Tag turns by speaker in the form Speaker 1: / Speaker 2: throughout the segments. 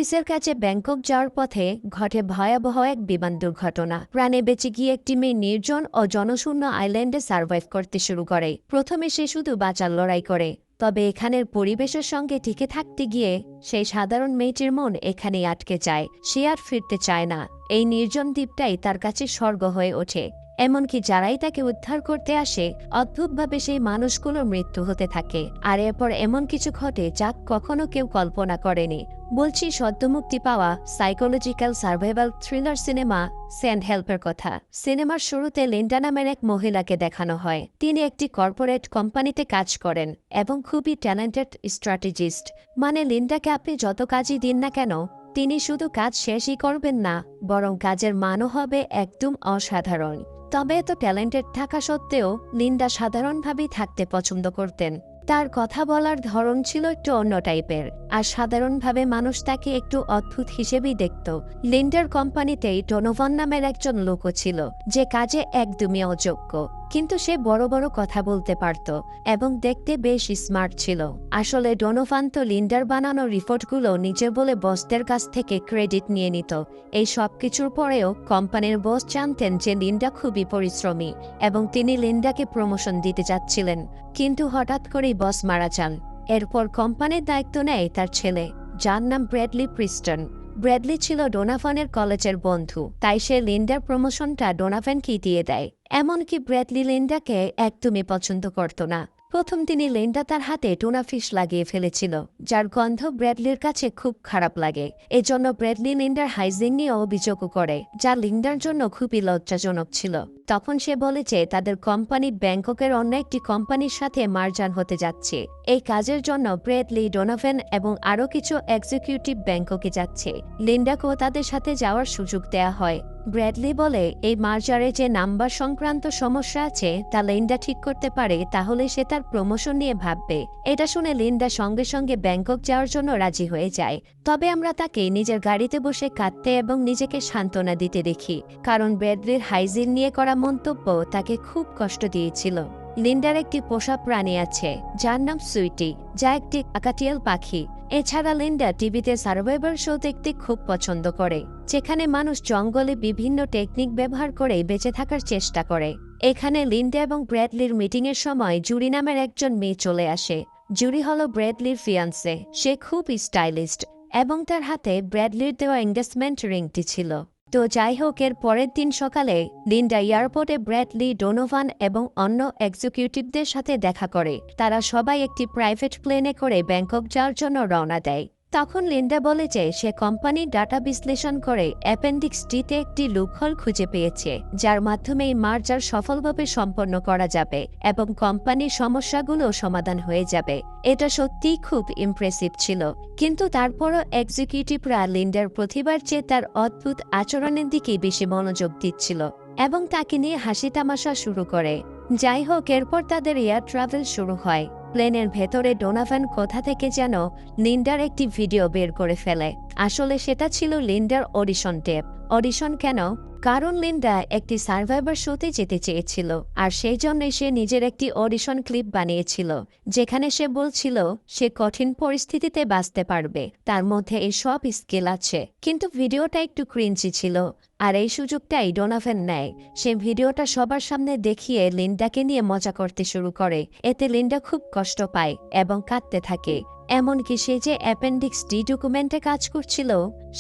Speaker 1: অফিসের কাছে ব্যাংকক যাওয়ার পথে ঘটে ভয়াবহ এক বিমান দুর্ঘটনা। প্রাণে বেঁচে গিয়ে একটি মেয়ে নির্জন ও জনশূন্য আইল্যান্ডে সার্ভাইভ করতে শুরু করে। প্রথমে সে শুধু বাঁচার লড়াই করে, তবে এখানের পরিবেশের সঙ্গে টিকে থাকতে গিয়ে সেই সাধারণ মেয়েটির মন এখানেই আটকে যায়। সে আর ফিরতে চায় না। এই নির্জন দ্বীপটাই তার কাছে স্বর্গ হয়ে ওঠে। এমনকি যারাই তাকে উদ্ধার করতে আসে, অদ্ভুতভাবে সেই মানুষগুলোর মৃত্যু হতে থাকে। আর এরপর এমন কিছু ঘটে যা কখনো কেউ কল্পনা করেনি। বলছি সদ্যমুক্তি পাওয়া psychological survival thriller cinema send হেল্পের কথা। সিনেমার শুরুতে লিন্ডা নামের এক মহিলাকে দেখানো হয়। তিনি একটি কর্পোরেট কোম্পানিতে কাজ করেন এবং খুবই ট্যালেন্টেড স্ট্র্যাটেজিস্ট। মানে লিন্ডাকে আপনি যত কাজই দিন না কেন, তিনি শুধু কাজ শেষই করবেন না, বরং কাজের মানও হবে একদম অসাধারণ। তবে এত ট্যালেন্টেড থাকা সত্ত্বেও লিন্ডা সাধারণভাবেই থাকতে পছন্দ করতেন। তার কথা বলার ধরন ছিল একটু অন্য টাইপের, আর সাধারণভাবে মানুষ তাকে একটু অদ্ভুত হিসেবেই দেখত। লিন্ডার কোম্পানিতেই ডোনোভান নামের একজন লোকও ছিল, যে কাজে একদমই অযোগ্য, কিন্তু সে বড় বড় কথা বলতে পারত এবং দেখতে বেশ স্মার্ট ছিল। আসলে ডোনোভান তো লিন্ডার বানানো রিপোর্টগুলো নিজের বলে বসদের কাছ থেকে ক্রেডিট নিয়ে নিত। এই সব কিছুর পরেও কোম্পানির বস জানতেন যে লিন্ডা খুবই পরিশ্রমী এবং তিনি লিন্ডাকে প্রমোশন দিতে যাচ্ছিলেন। কিন্তু হঠাৎ করেই বস মারা যান। এরপর কোম্পানির দায়িত্ব নেয় তার ছেলে, যার নাম ব্র্যাডলি প্রিস্টন। ব্র্যাডলি ছিল ডোনাভানের কলেজের বন্ধু, তাই সে লিন্ডার প্রমোশনটা ডোনাভানকেই দিয়ে দেয়। এমনকি ব্র্যাডলি লিন্ডাকে একদমই পছন্দ করত না। প্রথম তিনি লিন্ডা তার হাতে টুনা ফিশ লাগিয়ে ফেলেছিল, যার গন্ধ ব্র্যাডলির কাছে খুব খারাপ লাগে। এজন্য ব্র্যাডলি লিন্ডার হাইজিন নিয়ে অভিযোগও করে, যা লিন্ডার জন্য খুবই লজ্জাজনক ছিল। তখন সে বলে যে তাদের কোম্পানি ব্যাংককের অন্য একটি কোম্পানির সাথে মার্জান হতে যাচ্ছে। এই কাজের জন্য ব্র্যাডলি, ডোনোভান এবং আরও কিছু এক্সিকিউটিভ ব্যাংককে যাচ্ছে। লিন্ডাকেও তাদের সাথে যাওয়ার সুযোগ দেয়া হয়। ব্র্যাডলি বলে এই মার্জারে যে নাম্বার সংক্রান্ত সমস্যা আছে তা লিন্ডা ঠিক করতে পারে, তাহলে সে তার প্রমোশন নিয়ে ভাববে। এটা শুনে লিন্ডা সঙ্গে সঙ্গে ব্যাংকক যাওয়ার জন্য রাজি হয়ে যায়। তবে আমরা তাকে নিজের গাড়িতে বসে কাঁদতে এবং নিজেকে সান্ত্বনা দিতে দেখি, কারণ ব্র্যাডলির হাইজিন নিয়ে করা মন্তব্য তাকে খুব কষ্ট দিয়েছিল। লিন্ডার একটি পোষা প্রাণী আছে, যার নাম সুইটি, যা একটি কাকাটিয়াল পাখি। এছাড়া লিন্ডা টিভিতে সার্ভাইভার শো দেখতে খুব পছন্দ করে, যেখানে মানুষ জঙ্গলে বিভিন্ন টেকনিক ব্যবহার করে বেঁচে থাকার চেষ্টা করে। এখানে লিন্ডা এবং ব্র্যাডলির মিটিংয়ের সময় জুরি নামের একজন মেয়ে চলে আসে। জুরি হলো ব্র্যাডলির ফিয়ান্সে। সে খুব স্টাইলিস্ট এবং তার হাতে ব্র্যাডলির দেওয়া এঙ্গেজমেন্ট রিংটি ছিল। তো যাই হোক, এর পরের দিন সকালে লিন্ডা এয়ারপোর্টে ব্র্যাডলি, ডোনোভান এবং অন্য এক্সিকিউটিভদের সাথে দেখা করে। তারা সবাই একটি প্রাইভেট প্লেনে করে ব্যাংকক যাওয়ার জন্য রওনা দেয়। তখন লিন্ডা বলে যে সে কোম্পানির ডাটা বিশ্লেষণ করে অ্যাপেন্ডিক্স ডিতে একটি লুপহোল খুঁজে পেয়েছে, যার মাধ্যমে এই মার্জার সফলভাবে সম্পন্ন করা যাবে এবং কোম্পানির সমস্যাগুলো সমাধান হয়ে যাবে। এটা সত্যিই খুব ইমপ্রেসিভ ছিল। কিন্তু তারপরও এক্সিকিউটিভরা লিন্ডার প্রতিবার চেয়ে তার অদ্ভুত আচরণের দিকেই বেশি মনোযোগ দিচ্ছিল এবং তাকে নিয়ে হাসি তামাশা শুরু করে। যাই হোক, এরপর তাদের এয়ার ট্রাভেল শুরু হয়। প্লেনের ভেতরে ডোনোভান কোথা থেকে যেন লিন্ডার একটি ভিডিও বের করে ফেলে। আসলে সেটা ছিল লিন্ডার অডিশন টেপ। অডিশন কেন? কারণ লিন্ডা একটি সার্ভাইভার শোতে যেতে চেয়েছিল, আর সেই জন্যই সে নিজের একটি অডিশন ক্লিপ বানিয়েছিল, যেখানে সে বলছিল সে কঠিন পরিস্থিতিতে বাঁচতে পারবে, তার মধ্যে এই সব স্কিল আছে। কিন্তু ভিডিওটা একটু ক্রিঞ্চি ছিল, আর এই সুযোগটাই ডোনোভান নেয়। সে ভিডিওটা সবার সামনে দেখিয়ে লিন্ডাকে নিয়ে মজা করতে শুরু করে। এতে লিন্ডা খুব কষ্ট পায় এবং কাঁদতে থাকে। এমনকি সে যে অ্যাপেন্ডিক্স ডি ডকুমেন্টে কাজ করছিল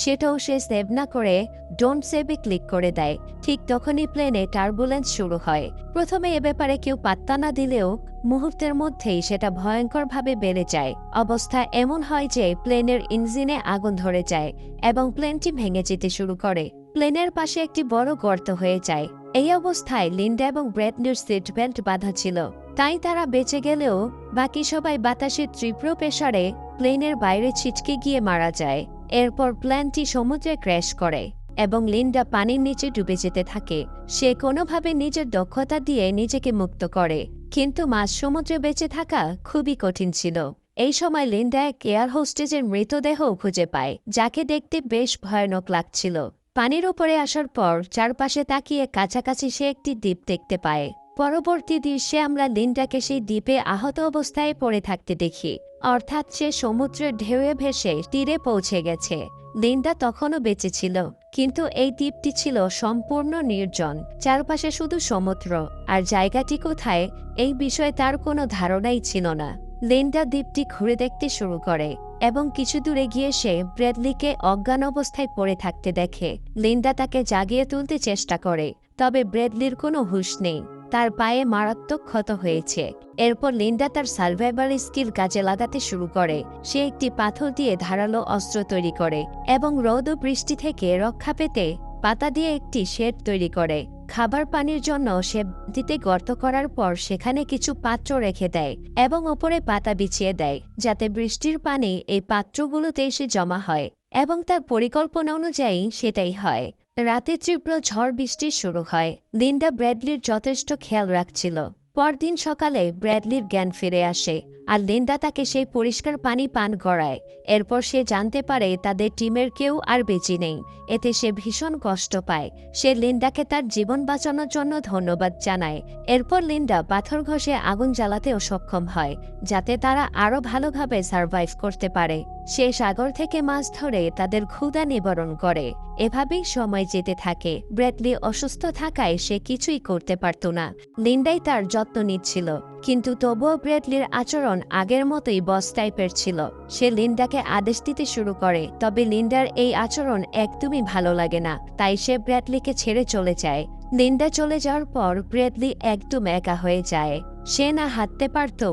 Speaker 1: সেটাও সে সেভ না করে ডোন্ট সেভে ক্লিক করে দেয়। ঠিক তখনই প্লেনে টার্বুলেন্স শুরু হয়। প্রথমে এ ব্যাপারে কেউ পাত্তা না দিলেও মুহূর্তের মধ্যেই সেটা ভয়ঙ্করভাবে বেড়ে যায়। অবস্থা এমন হয় যে প্লেনের ইঞ্জিনে আগুন ধরে যায় এবং প্লেনটি ভেঙে যেতে শুরু করে। প্লেনের পাশে একটি বড় গর্ত হয়ে যায়। এই অবস্থায় লিন্ডা এবং ব্র্যাডলির সিট বেল্ট বাঁধা ছিল, তাই তারা বেঁচে গেলেও বাকি সবাই বাতাসের তীব্র প্রেসারে প্লেনের বাইরে ছিটকে গিয়ে মারা যায়। এরপর প্লেনটি সমুদ্রে ক্র্যাশ করে এবং লিন্ডা পানির নিচে ডুবে যেতে থাকে। সে কোনোভাবে নিজের দক্ষতা দিয়ে নিজেকে মুক্ত করে, কিন্তু মাঝ সমুদ্রে বেঁচে থাকা খুবই কঠিন ছিল। এই সময় লিন্ডা এক এয়ার হোস্টেজের মৃতদেহ খুঁজে পায়, যাকে দেখতে বেশ ভয়ানক লাগছিল। পানির উপরে আসার পর চারপাশে তাকিয়ে কাছাকাছি সে একটি দ্বীপ দেখতে পায়। পরবর্তী দৃশ্যে আমরা লিন্ডাকে সেই দ্বীপে আহত অবস্থায় পড়ে থাকতে দেখি, অর্থাৎ সে সমুদ্রের ঢেউয়ে ভেসে তীরে পৌঁছে গেছে। লিন্ডা তখনও বেঁচে ছিল, কিন্তু এই দ্বীপটি ছিল সম্পূর্ণ নির্জন, চারপাশে শুধু সমুদ্র, আর জায়গাটি কোথায় এই বিষয়ে তার কোনো ধারণাই ছিল না। লিন্ডা দ্বীপটি ঘুরে দেখতে শুরু করে এবং কিছু দূরে গিয়ে সে ব্র্যাডলিকে অজ্ঞান অবস্থায় পড়ে থাকতে দেখে। লিন্ডা তাকে জাগিয়ে তুলতে চেষ্টা করে, তবে ব্র্যাডলির কোনো হুঁশ নেই, তার পায়ে মারাত্মক ক্ষত হয়েছে। এরপর লিন্ডা তার সার্ভাইভাল স্কিল কাজে লাগাতে শুরু করে। সে একটি পাথর দিয়ে ধারালো অস্ত্র তৈরি করে এবং রোদ ও বৃষ্টি থেকে রক্ষা পেতে পাতা দিয়ে একটি শেড তৈরি করে। খাবার পানির জন্য সে দিতে গর্ত করার পর সেখানে কিছু পাত্র রেখে দেয় এবং ওপরে পাতা বিছিয়ে দেয়, যাতে বৃষ্টির পানি এই পাত্রগুলোতে এসে জমা হয়, এবং তার পরিকল্পনা অনুযায়ী সেটাই হয়। রাতে তীব্র ঝড় বৃষ্টি শুরু হয়। লিন্ডা ব্র্যাডলির যথেষ্ট খেয়াল রাখছিল। পরদিন সকালে ব্র্যাডলির জ্ঞান ফিরে আসে, আর লিন্ডা তাকে সেই পরিষ্কার পানি পান করায়। এরপর সে জানতে পারে তাদের টিমের কেউ আর বেঁচে নেই। এতে সে ভীষণ কষ্ট পায়। সে লিন্ডাকে তার জীবন বাঁচানোর জন্য ধন্যবাদ জানায়। এরপর লিন্ডা পাথর ঘষে আগুন জ্বালাতেও সক্ষম হয়, যাতে তারা আরও ভালোভাবে সার্ভাইভ করতে পারে। সে সাগর থেকে মাছ ধরে তাদের ক্ষুধা নিবারণ করে। এভাবেই সময় যেতে থাকে। ব্র্যাডলি অসুস্থ থাকায় সে কিছুই করতে পারত না। লিন্ডাই তার যত্ন নিচ্ছিল, কিন্তু তবুও ব্র্যাডলির আচরণ আগের মতোই বস টাইপের ছিল। সে লিন্ডাকে আদেশ দিতে শুরু করে, তবে লিন্ডার এই আচরণ একদমই ভালো লাগে না, তাই সে ব্র্যাডলিকে ছেড়ে চলে যায়। লিন্ডা চলে যাওয়ার পর ব্র্যাডলি একদম একা হয়ে যায়। সে না হাঁটতে পারত,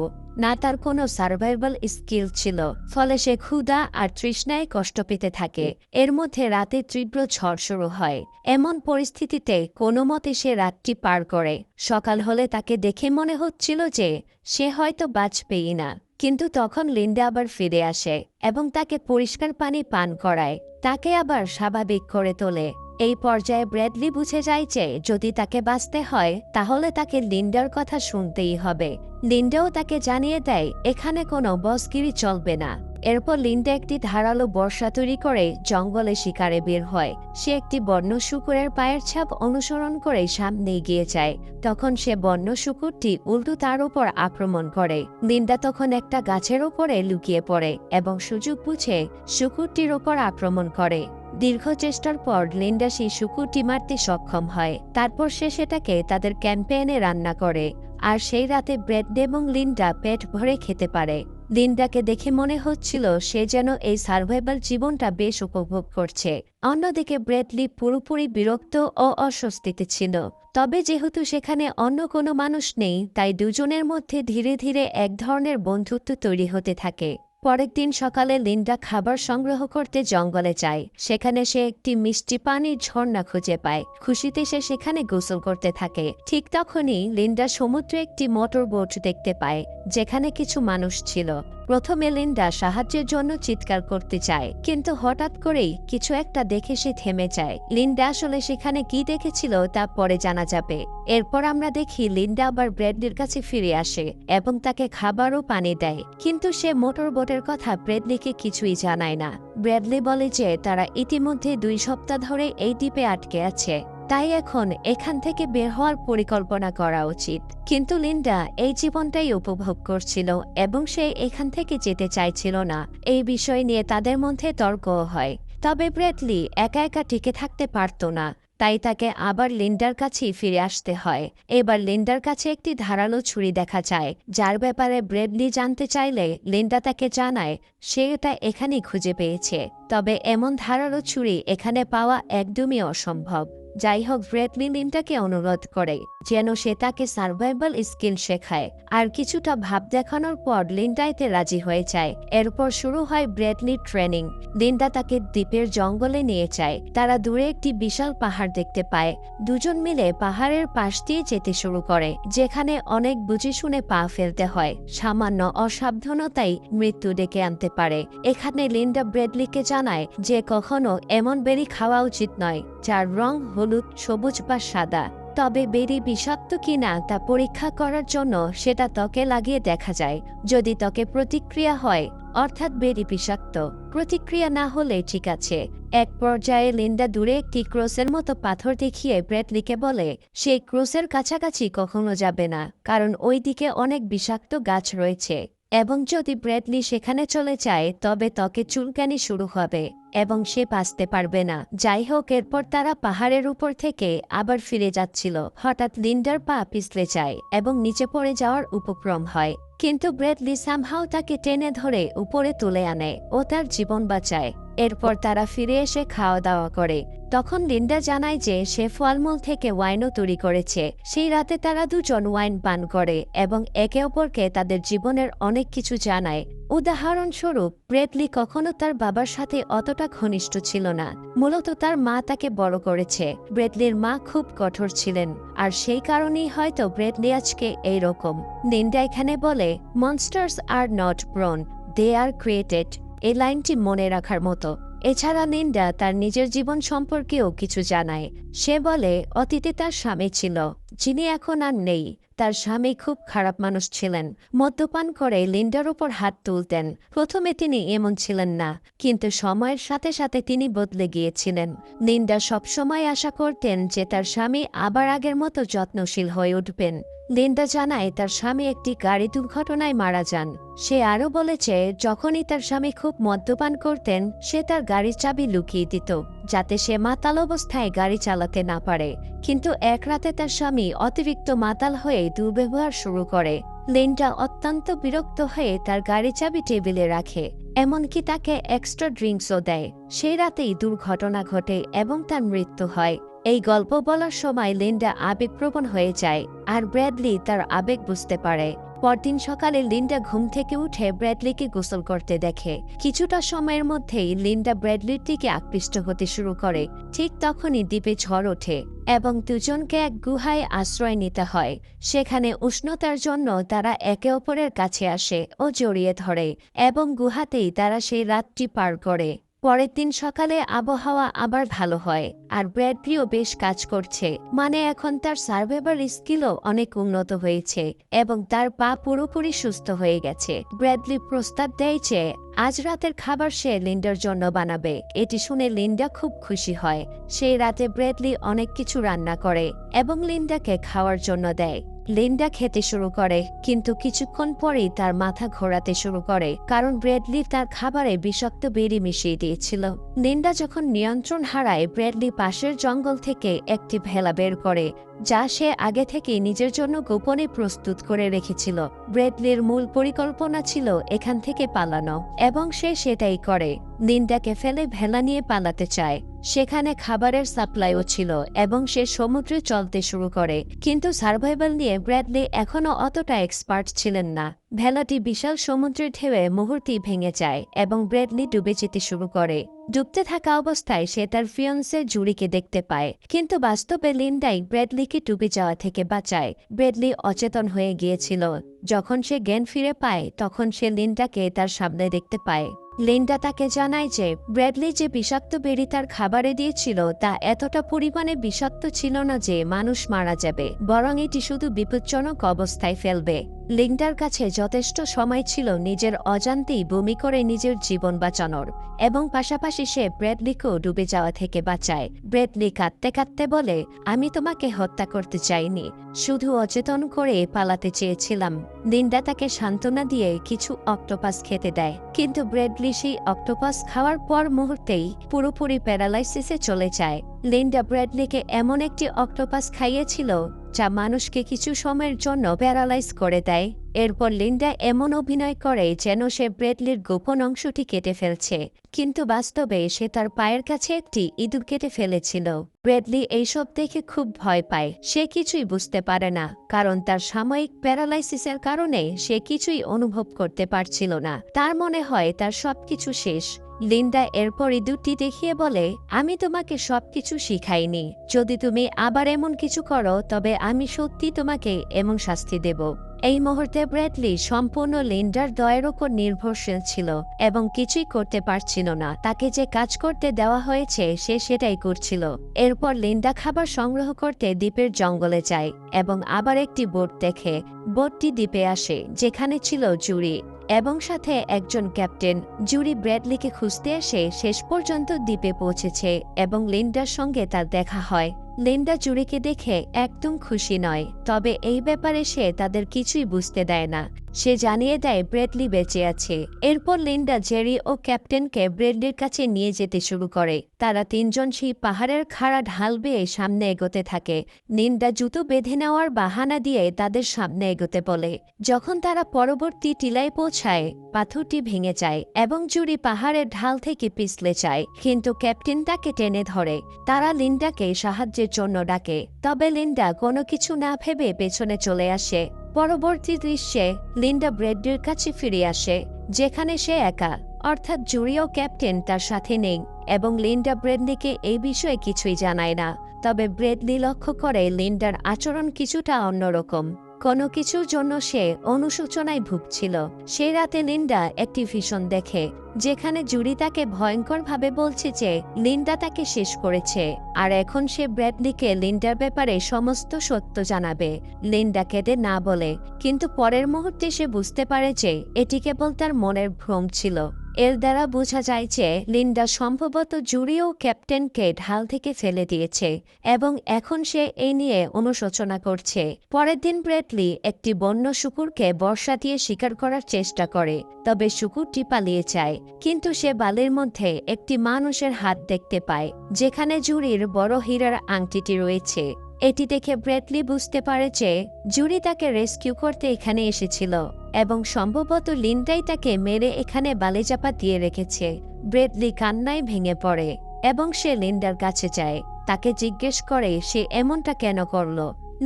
Speaker 1: না তার কোনো সার্ভাইভাল স্কিল ছিল, ফলে সে ক্ষুধা আর তৃষ্ণায় কষ্ট পেতে থাকে। এর মধ্যে রাতে তীব্র ঝড় শুরু হয়। এমন পরিস্থিতিতে কোনো মতে সে রাতটি পার করে। সকাল হলে তাকে দেখে মনে হচ্ছিল যে সে হয়তো বাঁচবেই না, কিন্তু তখন লিন্ডা আবার ফিরে আসে এবং তাকে পরিষ্কার পানি পান করায়, তাকে আবার স্বাভাবিক করে তোলে। এই পর্যায়ে ব্র্যাডলি বুঝে যায় যে যদি তাকে বাঁচতে হয় তাহলে তাকে লিন্ডার কথা শুনতেই হবে। লিন্ডাও তাকে জানিয়ে দেয় এখানে কোনো বসগিরি চলবে না। এরপর লিন্ডা একটি ধারালো বর্শা তৈরি করে জঙ্গলে শিকারে বের হয়। সে একটি বন্য শুকুরের পায়ের ছাপ অনুসরণ করে সামনে এগিয়ে যায়। তখন সে বন্য শুকুরটি উল্টো তার উপর আক্রমণ করে। লিন্ডা তখন একটা গাছের উপরে লুকিয়ে পড়ে এবং সুযোগ বুঝে শুকুরটির উপর আক্রমণ করে। দীর্ঘ চেষ্টার পর লিন্ডা সেই শুকুরটি মারতে সক্ষম হয়। তারপর সে সেটাকে তাদের ক্যাম্পেইনে রান্না করে, আর সেই রাতে ব্র্যাডলি এবং লিন্ডা পেট ভরে খেতে পারে। লিন্ডাকে দেখে মনে হচ্ছিল সে যেন এই সার্ভাইভাল জীবনটা বেশ উপভোগ করছে। অন্যদিকে ব্র্যাডলি পুরোপুরি বিরক্ত ও অস্বস্তিতে ছিল। তবে যেহেতু সেখানে অন্য কোনো মানুষ নেই, তাই দুজনের মধ্যে ধীরে ধীরে এক ধরনের বন্ধুত্ব তৈরি হতে থাকে। পরের দিন সকালে লিন্ডা খাবার সংগ্রহ করতে জঙ্গলে যায়। সেখানে সে একটি মিষ্টি পানির ঝর্ণা খুঁজে পায়। খুশিতে সে সেখানে গোসল করতে থাকে। ঠিক তখনই লিন্ডা সমুদ্রে একটি মোটর বোট দেখতে পায়, যেখানে কিছু মানুষ ছিল। প্রথমে লিন্ডা সাহায্যের জন্য চিৎকার করতে চায়, কিন্তু হঠাৎ করেই কিছু একটা দেখে সে থেমে যায়। লিন্ডা আসলে সেখানে কি দেখেছিল তা পরে জানা যাবে। এরপর আমরা দেখি লিন্ডা আবার ব্র্যাডলির কাছে ফিরে আসে এবং তাকে খাবার ও পানি দেয়, কিন্তু সে মোটর বোটের কথা ব্র্যাডলিকে কিছুই জানায় না। ব্র্যাডলি বলে যে তারা ইতিমধ্যে 2 সপ্তাহ ধরে এই দ্বীপে আটকে আছে, তাই এখন এখান থেকে বের হওয়ার পরিকল্পনা করা উচিত। কিন্তু লিন্ডা এই জীবনটাই উপভোগ করছিল এবং সে এখান থেকে যেতে চাইছিল না। এই বিষয় নিয়ে তাদের মধ্যে তর্কও হয়। তবে ব্র্যাডলি একা একা টিকে থাকতে পারত না, তাই তাকে আবার লিন্ডার কাছেই ফিরে আসতে হয়। এবার লিন্ডার কাছে একটি ধারালো ছুরি দেখা যায়, যার ব্যাপারে ব্র্যাডলি জানতে চাইলে লিন্ডা তাকে জানায় সে এটা এখানেই খুঁজে পেয়েছে। তবে এমন ধারালো ছুরি এখানে পাওয়া একদমই অসম্ভব। যাই হোক, ব্র্যাডলি লিন্ডাকে অনুরোধ করে যেন সে তাকে সার্ভাইভাল স্কিল শেখায়, আর কিছুটা ভাব দেখানোর পর লিন্ডা এতে রাজি হয়ে যায়। এরপর শুরু হয় ব্র্যাডলির ট্রেনিং। লিন্ডা তাকে দ্বীপের জঙ্গলে নিয়ে যায়। তারা দূরে একটি বিশাল পাহাড় দেখতে পায়। দুজন মিলে পাহাড়ের পাশ দিয়ে যেতে শুরু করে, যেখানে অনেক বুঝে শুনে পা ফেলতে হয়। সামান্য অসাবধানতাই মৃত্যু ডেকে আনতে পারে। এখানে লিন্ডা ব্র্যাডলিকে জানায় যে কখনো এমন বেরি খাওয়া উচিত নয় যার রং হলুদ, সবুজ বা সাদা। তবে বেরি বিষাক্ত কিনা তা পরীক্ষা করার জন্য সেটা ত্বকে লাগিয়ে দেখা যায়। যদি ত্বকে প্রতিক্রিয়া হয়, অর্থাৎ বেরি বিষাক্ত, প্রতিক্রিয়া না হলে ঠিক আছে। এক পর্যায়ে লিন্ডা দূরে একটি ক্রসের মতো পাথর দেখিয়ে ব্র্যাডলিকে বলে সেই ক্রসের কাছাকাছি কখনো যাবে না, কারণ ওই দিকে অনেক বিষাক্ত গাছ রয়েছে এবং যদি ব্র্যাডলি সেখানে চলে যায় তবে ত্বকে চুলকানি শুরু হবে এবং সে বাঁচতে পারবে না। যাই হোক, এরপর তারা পাহাড়ের উপর থেকে আবার ফিরে যাচ্ছিল। হঠাৎ লিন্ডার পা পিছলে যায় এবং নিচে পড়ে যাওয়ার উপক্রম হয়, কিন্তু ব্র্যাডলি সামহাও তাকে টেনে ধরে উপরে তুলে আনে ও তার জীবন বাঁচায়। এরপর তারা ফিরে এসে খাওয়া দাওয়া করে। তখন লিন্ডা জানায় যে সে ফলমূল থেকে ওয়াইনও তৈরি করেছে। সেই রাতে তারা দুজন ওয়াইন পান করে এবং একে অপরকে তাদের জীবনের অনেক কিছু জানায়। উদাহরণস্বরূপ, ব্র্যাডলি কখনো তার বাবার সাথে অতটা ঘনিষ্ঠ ছিল না। মূলত তার মা তাকে বড় করেছে। ব্র্যাডলির মা খুব কঠোর ছিলেন, আর সেই কারণেই হয়তো ব্র্যাডলি আজকে এই রকম। লিন্ডা এখানে বলে, monsters are not born, they are created. এই লাইনটি মনে রাখার মতো। এছাড়া লিন্ডা তার নিজের জীবন সম্পর্কেও কিছু জানায়। সে বলে অতীতে তার স্বামী ছিল, যিনি এখন আর নেই। তার স্বামী খুব খারাপ মানুষ ছিলেন, মদ্যপান করে লিন্ডার উপর হাত তুলতেন। প্রথমে তিনি এমন ছিলেন না, কিন্তু সময়ের সাথে সাথে তিনি বদলে গিয়েছিলেন। লিন্ডা সবসময় আশা করতেন যে তার স্বামী আবার আগের মতো যত্নশীল হয়ে উঠবেন। লিন্ডা জানায় তার স্বামী একটি গাড়ি দুর্ঘটনায় মারা যান। সে আরও বলেছে যখনই তার স্বামী খুব মদ্যপান করতেন সে তার গাড়ির চাবি লুকিয়ে দিত, যাতে সে মাতাল অবস্থায় গাড়ি চালাতে না পারে। কিন্তু এক রাতে তার স্বামী অতিরিক্ত মাতাল হয়ে দুর্ব্যবহার শুরু করে। লিন্ডা অত্যন্ত বিরক্ত হয়ে তার গাড়ি চাবি টেবিলে রাখে, এমনকি তাকে এক্সট্রা ড্রিঙ্কসও দেয়। সেই রাতেই দুর্ঘটনা ঘটে এবং তার মৃত্যু হয়। এই গল্প বলার সময় লিন্ডা আবেগপ্রবণ হয়ে যায়, আর ব্র্যাডলি তার আবেগ বুঝতে পারে। পরদিন সকালে লিন্ডা ঘুম থেকে উঠে ব্র্যাডলিকে গোসল করতে দেখে। কিছুটা সময়ের মধ্যেই লিন্ডা ব্র্যাডলির দিকে আকৃষ্ট হতে শুরু করে। ঠিক তখনই দ্বীপে ঝড় ওঠে এবং দুজনকে এক গুহায় আশ্রয় নিতে হয়। সেখানে উষ্ণতার জন্য তারা একে অপরের কাছে আসে ও জড়িয়ে ধরে এবং গুহাতেই তারা সেই রাতটি পার করে। পরের দিন সকালে আবহাওয়া আবার ভালো হয়, আর ব্র্যাডলিও বেশ কাজ করছে। মানে এখন তার সার্ভাইভাল স্কিলও অনেক উন্নত হয়েছে এবং তার পা পুরোপুরি সুস্থ হয়ে গেছে। ব্র্যাডলি প্রস্তাব দেয় যে আজ রাতের খাবার সে লিন্ডার জন্য বানাবে। এটি শুনে লিন্ডা খুব খুশি হয়। সেই রাতে ব্র্যাডলি অনেক কিছু রান্না করে এবং লিন্ডাকে খাওয়ার জন্য দেয়। লিন্ডা খেতে শুরু করে, কিন্তু কিছুক্ষণ পরেই তার মাথা ঘোরাতে শুরু করে, কারণ ব্র্যাডলি তার খাবারে বিষাক্ত বেরি মিশিয়ে দিয়েছিল। লিন্ডা যখন নিয়ন্ত্রণ হারায়, ব্র্যাডলি পাশের জঙ্গল থেকে একটি ভেলা বের করে, যা সে আগে থেকে নিজের জন্য গোপনে প্রস্তুত করে রেখেছিল। ব্র্যাডলির মূল পরিকল্পনা ছিল এখান থেকে পালানো, এবং সে সেটাই করে। লিন্ডাকে ফেলে ভেলা নিয়ে পালাতে চায়। সেখানে খাবারের সাপ্লাইও ছিল এবং সে সমুদ্রে চলতে শুরু করে, কিন্তু সার্ভাইভাল নিয়ে ব্র্যাডলি এখনও অতটা এক্সপার্ট ছিলেন না। ভেলাটি বিশাল সমুদ্রের ঢেউয়ে মুহূর্তেই ভেঙে যায় এবং ব্র্যাডলি ডুবে যেতে শুরু করে। ডুবতে থাকা অবস্থায় সে তার ফিয়ন্সে জুরিকে দেখতে পায়, কিন্তু বাস্তবে লিন্ডাই ব্র্যাডলিকে ডুবে যাওয়া থেকে বাঁচায়। ব্র্যাডলি অচেতন হয়ে গিয়েছিল। যখন সে জ্ঞান ফিরে পায় তখন সে লিন্ডাকে তার সামনে দেখতে পায়। লিন্ডা তাকে জানায় যে ব্র্যাডলি যে বিষাক্ত বেরি তার খাবারে দিয়েছিল তা এতটা পরিমাণে বিষাক্ত ছিল না যে মানুষ মারা যাবে, বরং এটি শুধু বিপজ্জনক অবস্থায় ফেলবে। লিন্ডার কাছে যথেষ্ট সময় ছিল নিজের অজান্তেই বমি করে নিজের জীবন বাঁচানোর, এবং পাশাপাশি সে ব্র্যাডলিকেও ডুবে যাওয়া থেকে বাঁচায়। ব্র্যাডলি কাঁদতে কাঁদতে বলে, আমি তোমাকে হত্যা করতে চাইনি, শুধু অচেতন করে পালাতে চেয়েছিলাম। লিন্ডা তাকে সান্ত্বনা দিয়ে কিছু অক্টোপাস খেতে দেয়, কিন্তু ব্র্যাডলি সেই অক্টোপাস খাওয়ার পর মুহূর্তেই পুরোপুরি প্যারালাইসিসে চলে যায়। লিন্ডা ব্র্যাডলিকে এমন একটি অক্টোপাস খাইয়েছিল যা মানুষকে কিছু সময়ের জন্য প্যারালাইজ করে দেয়। এরপর লিন্ডা এমন অভিনয় করে যেন সে ব্র্যাডলির গোপন অংশটি কেটে ফেলছে, কিন্তু বাস্তবে সে তার পায়ের কাছে একটি ইঁদুর কেটে ফেলেছিল। ব্র্যাডলি এইসব দেখে খুব ভয় পায়। সে কিছুই বুঝতে পারে না, কারণ তার সাময়িক প্যারালাইসিসের কারণে সে কিছুই অনুভব করতে পারছিল না। তার মনে হয় তার সবকিছু শেষ। লিন্ডা এরপর ইঁদুরটি দেখিয়ে বলে, আমি তোমাকে সবকিছু শিখাইনি। যদি তুমি আবার এমন কিছু করো তবে আমি সত্যি তোমাকে এমন শাস্তি দেব। এই মুহূর্তে ব্র্যাডলি সম্পূর্ণ লিন্ডার দয়ের ওপর নির্ভরশীল ছিল এবং কিছুই করতে পারছিল না। তাকে যে কাজ করতে দেওয়া হয়েছে সে সেটাই করছিল। এরপর লিন্ডা খাবার সংগ্রহ করতে দ্বীপের জঙ্গলে যায় এবং আবার একটি বোট দেখে। বোটটি দ্বীপে আসে, যেখানে ছিল জুরি এবং সাথে একজন ক্যাপ্টেন। জুরি ব্র্যাডলিকে খুঁজতে এসে শেষ পর্যন্ত দ্বীপে পৌঁছেছে এবং লিন্ডার সঙ্গে তার দেখা হয়। লিন্ডা জুরিকে দেখে একদম খুশি নয়, তবে এই ব্যাপারে সে তাদের কিছুই বুঝতে দেয় না। সে জানিয়ে দেয় ব্র্যাডলি বেঁচে আছে। এরপর লিন্ডা জেরি ও ক্যাপ্টেনকে ব্র্যাডলির কাছে নিয়ে যেতে শুরু করে। তারা তিনজন সেই পাহাড়ের খাড়া ঢাল বেয়ে সামনে এগোতে থাকে। লিন্ডা জুতো বেঁধে নেওয়ার বাহানা দিয়ে তাদের সামনে এগোতে বলে। যখন তারা পরবর্তী টিলায় পৌঁছায়, পাথরটি ভেঙে যায় এবং জুরি পাহাড়ের ঢাল থেকে পিছলে যায়, কিন্তু ক্যাপ্টেন তাকে টেনে ধরে। তারা লিন্ডাকে সাহায্যের জন্য ডাকে, তবে লিন্ডা কোনো কিছু না ভেবে পেছনে চলে আসে। পরবর্তী দৃশ্যে লিন্ডা ব্র্যাডলির কাছে ফিরে আসে, যেখানে সে একা, অর্থাৎ জুরি ও ক্যাপ্টেন তার সাথে নেই এবং লিন্ডা ব্র্যাডলিকে এই বিষয়ে কিছুই জানায় না। তবে ব্র্যাডলি লক্ষ্য করে লিন্ডার আচরণ কিছুটা অন্যরকম। কোনো কিছুর জন্য সে অনুশোচনায় ভুগছিল। সেই রাতে লিন্ডা একটি ভিশন দেখে, যেখানে জুরি তাকে ভয়ঙ্করভাবে বলছে যে লিন্ডা তাকে শেষ করেছে আর এখন সে ব্র্যাডলিকে লিন্ডার ব্যাপারে সমস্ত সত্য জানাবে। লিন্ডা কেঁদে না বলে, কিন্তু পরের মুহূর্তে সে বুঝতে পারে যে এটি কেবল তার মনের ভ্রম ছিল। এর দ্বারা বোঝা যায় যে লিন্ডা সম্ভবত জুরি ও ক্যাপ্টেনকে ঢাল থেকে ফেলে দিয়েছে এবং এখন সে এই নিয়ে অনুশোচনা করছে। পরের দিন ব্র্যাডলি একটি বন্য শুকুরকে বর্শা দিয়ে শিকার করার চেষ্টা করে, তবে শুকুরটি পালিয়ে যায়। কিন্তু সে বালির মধ্যে একটি মানুষের হাত দেখতে পায়, যেখানে জুরির বড় হীরার আংটিটি রয়েছে। এটি দেখে ব্র্যাডলি বুঝতে পারে যে জুরি তাকে রেস্কিউ করতে এখানে এসেছিল এবং সম্ভবত লিন্ডাই তাকে মেরে এখানে বালিচাপা দিয়ে রেখেছে। ব্র্যাডলি কান্নায় ভেঙে পড়ে এবং সে লিন্ডার কাছে যায়। তাকে জিজ্ঞেস করে সে এমনটা কেন করল।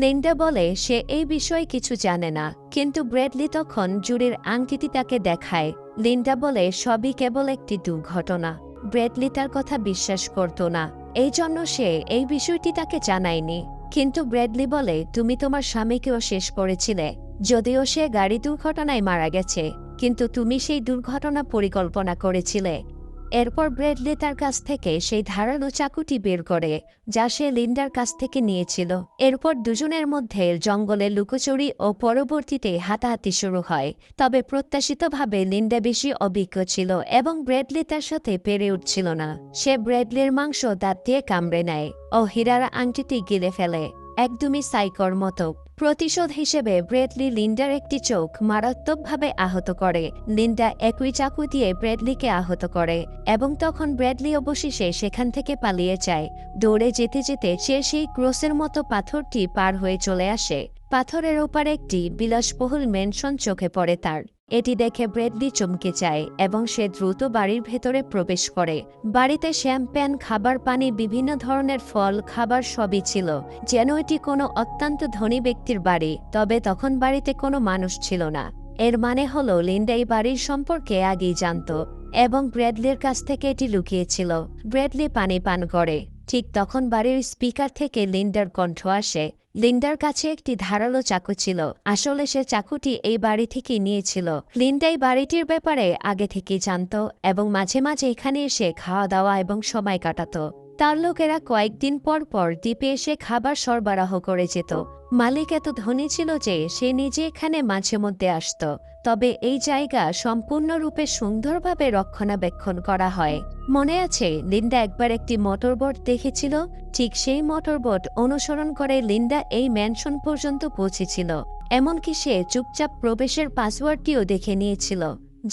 Speaker 1: লিন্ডা বলে সে এই বিষয়ে কিছু জানে না, কিন্তু ব্র্যাডলি তখন জুরির আংটিটি তাকে দেখায়। লিন্ডা বলে সবই কেবল একটি দুর্ঘটনা। ব্র্যাডলি তার কথা বিশ্বাস করত না, এই জন্য সে এই বিষয়টি তাকে জানায়নি। কিন্তু ব্র্যাডলি বলে তুমি তোমার স্বামীকেও শেষ করেছিলে, যদিও সে গাড়ি দুর্ঘটনায় মারা গেছে, কিন্তু তুমি সেই দুর্ঘটনা পরিকল্পনা করেছিলে। এরপর ব্র্যাডলি তার কাছ থেকে সেই ধারালো চাকুটি বের করে, যা সে লিন্ডার কাছ থেকে নিয়েছিল। এরপর দুজনের মধ্যে জঙ্গলে লুকোচুরি ও পরবর্তীতে হাতাহাতি শুরু হয়। তবে প্রত্যাশিতভাবে লিন্ডা বেশি অভিজ্ঞ ছিল এবং ব্র্যাডলি তার সাথে পেরে উঠছিল না। সে ব্র্যাডলির মাংস দাঁত দিয়ে কামড়ে নেয় ও হীরার আংটিটি গিলে ফেলে, একদমই সাইকোর মতো। প্রতিশোধ হিসেবে ব্র্যাডলি লিন্ডার একটি চোখ মারাত্মকভাবে আহত করে। লিন্ডা একই চাকু দিয়ে ব্র্যাডলিকে আহত করে এবং তখন ব্র্যাডলি অবশেষে সেখান থেকে পালিয়ে যায়। দৌড়ে যেতে যেতে সে সেই ক্রসের মতো পাথরটি পার হয়ে চলে আসে। পাথরের ওপারে একটি বিলাসবহুল ম্যানশন চোখে পড়ে তার। এটি দেখে ব্র্যাডলি চমকে যায় এবং সে দ্রুত বাড়ির ভেতরে প্রবেশ করে। বাড়িতে শ্যাম্পেন, খাবার, পানি, বিভিন্ন ধরনের ফল, খাবার সবই ছিল, যেন এটি কোনো অত্যন্ত ধনী ব্যক্তির বাড়ি। তবে তখন বাড়িতে কোনো মানুষ ছিল না। এর মানে হলো লিন্ডা এই বাড়ির সম্পর্কে আগেই জানত এবং ব্র্যাডলির কাছ থেকে এটি লুকিয়েছিল। ব্র্যাডলি পানি পান করে। ঠিক তখন বাড়ির স্পিকার থেকে লিন্ডার কণ্ঠ আসে। লিন্ডার কাছে একটি ধারালো চাকু ছিল। আসলে সে চাকুটি এই বাড়ি থেকে নিয়েছিল। লিন্ডা এই বাড়িটির ব্যাপারে আগে থেকেই জানত এবং মাঝে মাঝে এখানে এসে খাওয়া দাওয়া এবং সময় কাটাত। তার লোকেরা কয়েকদিন পর পর দ্বীপে এসে খাবার সরবরাহ করে যেত। মালিক এত ধনী ছিল যে সে নিজে এখানে মাঝে মধ্যে আসত। তবে এই জায়গা সম্পূর্ণরূপে সুন্দরভাবে রক্ষণাবেক্ষণ করা হয়। মনে আছে লিন্ডা একবার একটি মোটরবোট দেখেছিল? ঠিক সেই মোটরবোট অনুসরণ করে লিন্ডা এই ম্যানশন পর্যন্ত পৌঁছেছিল। এমনকি সে চুপচাপ প্রবেশের পাসওয়ার্ডটিও দেখে নিয়েছিল।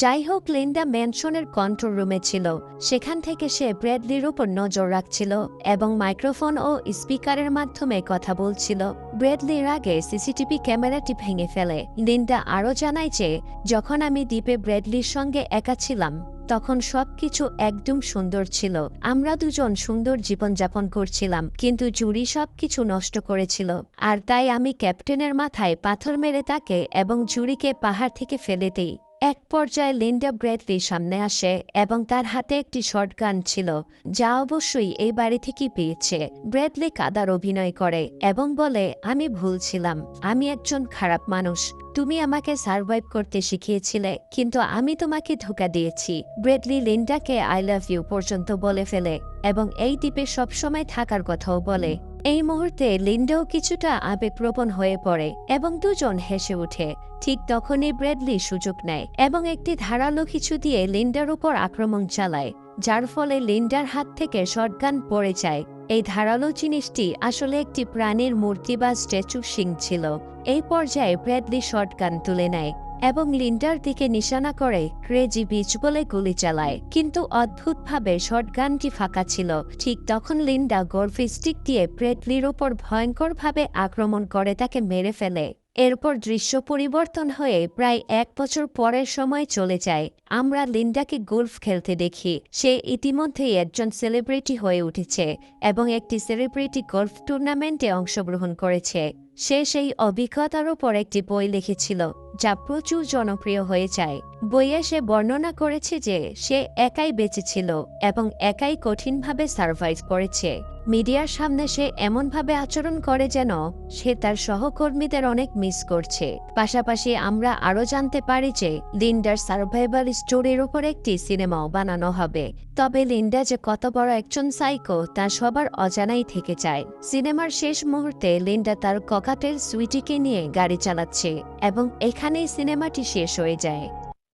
Speaker 1: যাই হোক, লিন্ডা ম্যানশনের কন্ট্রোল রুমে ছিল। সেখান থেকে সে ব্র্যাডলির উপর নজর রাখছিল এবং মাইক্রোফোন ও স্পিকারের মাধ্যমে কথা বলছিল। ব্র্যাডলির আগে সিসিটিভি ক্যামেরাটি ভেঙে ফেলে। লিন্ডা আরও জানায় যে যখন আমি দ্বীপে ব্র্যাডলির সঙ্গে একা ছিলাম তখন সবকিছু একদম সুন্দর ছিল। আমরা দুজন সুন্দর জীবনযাপন করছিলাম, কিন্তু জুরি সবকিছু নষ্ট করেছিল। আর তাই আমি ক্যাপ্টেনের মাথায় পাথর মেরে তাকে এবং জুরিকে পাহাড় থেকে ফেলে দেই। এক পর্যায়ে লিন্ডা ব্রেডলির সামনে আসে এবং তার হাতে একটি শটগান ছিল, যা অবশ্যই এই বাড়ি থেকেই পেয়েছে। ব্রেডলি কাদার অভিনয় করে এবং বলে, আমি ভুল ছিলাম, আমি একজন খারাপ মানুষ। তুমি আমাকে সার্ভাইভ করতে শিখিয়েছিলে, কিন্তু আমি তোমাকে ধোঁকা দিয়েছি। ব্রেডলি লিন্ডাকে আই লাভ ইউ পর্যন্ত বলে ফেলে এবং এই দ্বীপে সবসময় থাকার কথাও বলে। এই মুহূর্তে লিন্ডাও কিছুটা আবেগপ্রবণ হয়ে পড়ে এবং দুজন হেসে ওঠে। ঠিক তখনই ব্রেডলি সুযোগ নেয় এবং একটি ধারালো কিছু দিয়ে লিন্ডার উপর আক্রমণ চালায়, যার ফলে লিন্ডার হাত থেকে শটগান পড়ে যায়। এই ধারালো জিনিসটি আসলে একটি প্রাণীর মূর্তি বা স্ট্যাচু শিং ছিল। এই পর্যায়ে ব্রেডলি শটগান তুলে নেয় এবং লিন্ডার দিকে নিশানা করে ক্রেজি বিচ বলে গুলি চালায়, কিন্তু অদ্ভুতভাবে শটগানটি ফাঁকা ছিল। ঠিক তখন লিন্ডা গল্ফি স্টিক দিয়ে ব্রেডলির উপর ভয়ঙ্করভাবে আক্রমণ করে তাকে মেরে ফেলে। এরপর দৃশ্য পরিবর্তন হয়ে প্রায় 1 বছর পরের সময় চলে যায়। আমরা লিন্ডাকে গল্ফ খেলতে দেখি। সে ইতিমধ্যেই একজন সেলিব্রিটি হয়ে উঠেছে এবং একটি সেলিব্রিটি গল্ফ টুর্নামেন্টে অংশগ্রহণ করেছে। সে সেই অভিজ্ঞতার উপর একটি বই লিখেছিল, যা প্রচুর জনপ্রিয় হয়ে যায়। বইয়ে সে বর্ণনা করেছে যে সে একাই বেঁচে ছিল এবং একাই কঠিনভাবে সার্ভাইভ করেছে। মিডিয়ার সামনে সে এমনভাবে আচরণ করে যেন সে তার সহকর্মীদের অনেক মিস করছে। পাশাপাশি আমরা আরও জানতে পারি যে লিন্ডার সার্ভাইভাল স্টোরির উপর একটি সিনেমাও বানানো হবে। তবে লিন্ডা যে কত বড় একজন সাইকো তা সবার অজানাই থেকে যায়। সিনেমার শেষ মুহূর্তে লিন্ডা তার ককাটেল সুইটিকে নিয়ে গাড়ি চালাচ্ছে এবং এখানেই সিনেমাটি শেষ হয়ে যায়।